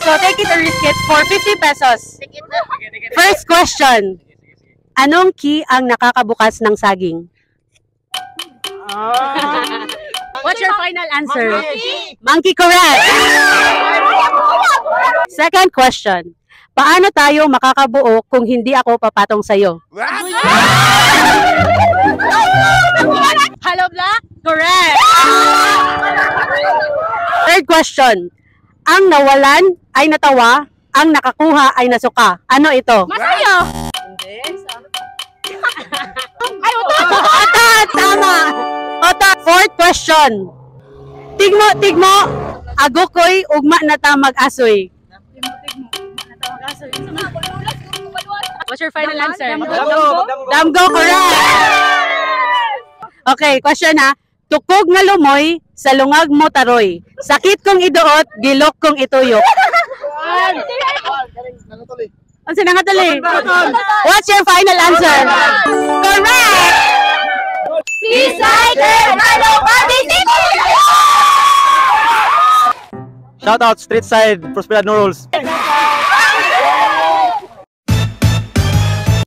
So take it or risk it for 50 pesos. First question. Anong key ang nakakabukas ng saging? What's your final answer? Monkey, correct. Second question. Paano tayo makakabuo kung hindi ako papatong sa'yo? Hello, Black? Correct. Third question. Ang nawalan ay natawa, ang nakakuha ay nasuka. Ano ito? Masayo! Hindi. Ay, otot! Tama! Otot! Fourth question. Tigmo, agokoy, ugma na ta mag-asoy. What's your final answer? Damgo, correct! Okay, question na. Tukog nga lumoy, sa lungag mo taroy. Sakit kong iduot, gilok kong ituyok. Ang sinangatali. What's your final answer? Correct! Shout out Street Side Prosperad No Rules.